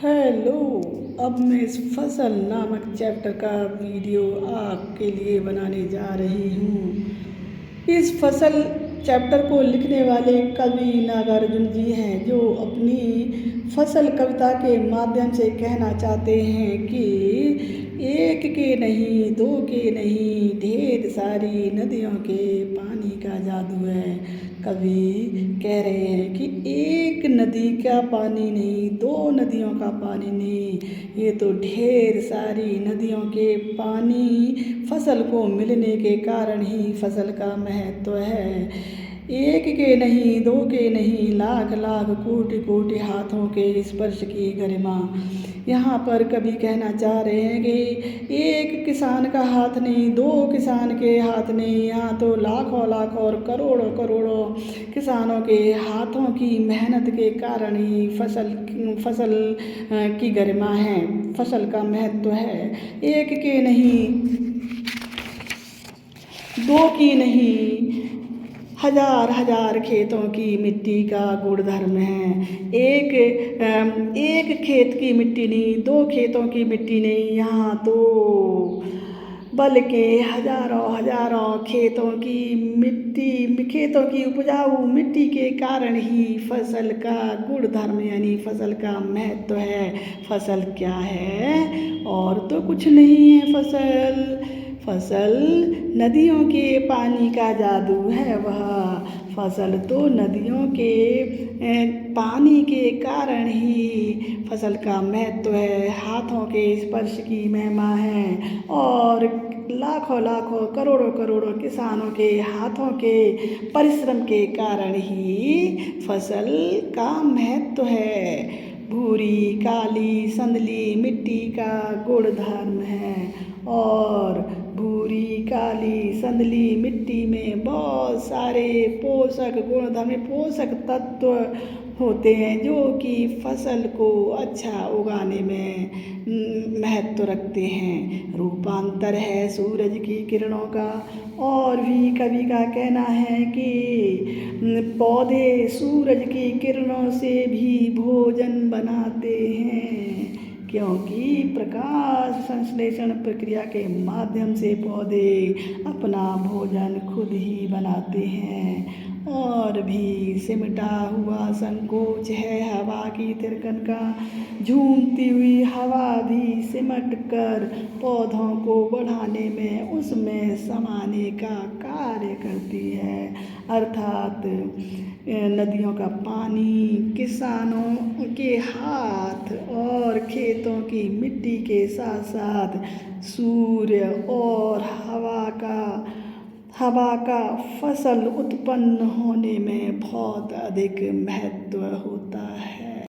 Hello. अब मैं इस फसल नामक चैप्टर का वीडियो आपके लिए बनाने जा रही हूँ। इस फसल चैप्टर को लिखने वाले कवि नागार्जुन जी हैं, जो अपनी फसल कविता के माध्यम से कहना चाहते हैं कि एक के नहीं, दो के नहीं, ढेर सारी नदियों के पानी का जादू है। कवि कह रहे हैं कि एक नदी का पानी नहीं, दो नदियों का पानी नहीं, ये तो ढेर सारी नदियों के पानी फसल को मिलने के कारण ही फसल का महत्व है। एक के नहीं, दो के नहीं, लाख लाख कोटि कोटि हाथों के स्पर्श की गरिमा। यहाँ पर कवि कहना चाह रहे हैं कि एक किसान का हाथ नहीं, दो किसान के हाथ नहीं, यहाँ तो लाखों लाखों और करोड़ों करोड़ों किसानों के हाथों की मेहनत के कारण ही फसल की गरिमा है, फसल का महत्व है। एक के नहीं, दो की नहीं, हजार हजार खेतों की मिट्टी का गुणधर्म है। एक खेत की मिट्टी नहीं, दो खेतों की मिट्टी नहीं, यहाँ तो बल्कि हजारों हजारों खेतों की उपजाऊ मिट्टी के कारण ही फसल का गुणधर्म यानी फसल का महत्व है। फसल क्या है? और तो कुछ नहीं है। फसल नदियों के पानी का जादू है। वह फसल तो नदियों के पानी के कारण ही फसल का महत्व है, हाथों के स्पर्श की महिमा है, और लाखों लाखों करोड़ों करोड़ों किसानों के हाथों के परिश्रम के कारण ही फसल का महत्व है। भूरी काली संदली मिट्टी का गुणधर्म है, और भूरी काली संदली मिट्टी में बहुत सारे पोषक गुणधर्म, पोषक तत्व होते हैं, जो कि फसल को अच्छा उगाने में महत्व रखते हैं। रूपांतर है सूरज की किरणों का। और भी कवि का कहना है कि पौधे सूरज की किरणों से भी भोजन बनाते हैं, क्योंकि प्रकाश संश्लेषण प्रक्रिया के माध्यम से पौधे अपना भोजन खुद ही बनाते हैं। और भी सिमटा हुआ संकोच है हवा की तिरकन का, झूमती हुई हवा भी सिमट कर पौधों को बढ़ाने में, उसमें समाने का कार्य करती है। अर्थात नदियों का पानी, किसानों के हाथ और खेतों की मिट्टी के साथ साथ सूर्य और हवा का फसल उत्पन्न होने में बहुत अधिक महत्व होता है।